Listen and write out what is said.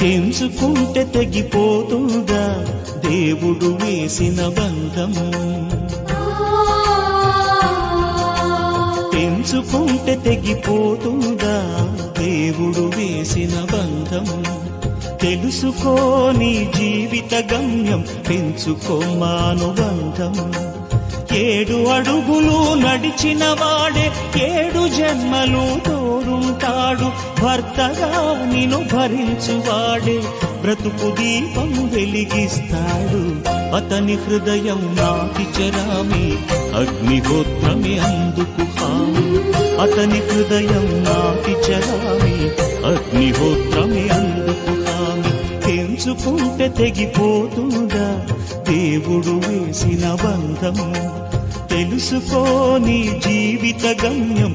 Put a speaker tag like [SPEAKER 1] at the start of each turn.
[SPEAKER 1] తెంచుకుంటే తెగిపోతుందా దేవుడు వేసిన బంధం? తెంచుకుంటే తెగిపోతుందా దేవుడు వేసిన బంధం? తెలుసుకో నీ జీవిత గమ్యం, పెంచుకో మానుబంధం. 7 అడుగులు నడిచిన వాడే 7 జన్మలు తోడుంటాడు. భర్తగా నిన్ను భరించువాడే బ్రతుకు దీపం వెలిగిస్తాడు. అతని హృదయం నాటి చెరామి, అగ్నిహోత్రమే అందుకు హామీ. అతని హృదయం నాటి చెరామి, అగ్నిహోత్రమే అందుకు హామీ. తెంచుకుంటే తెగిపోతుందా దేవుడు వేసిన బంధం? తెలుసుకో నీ జీవిత గమ్యం.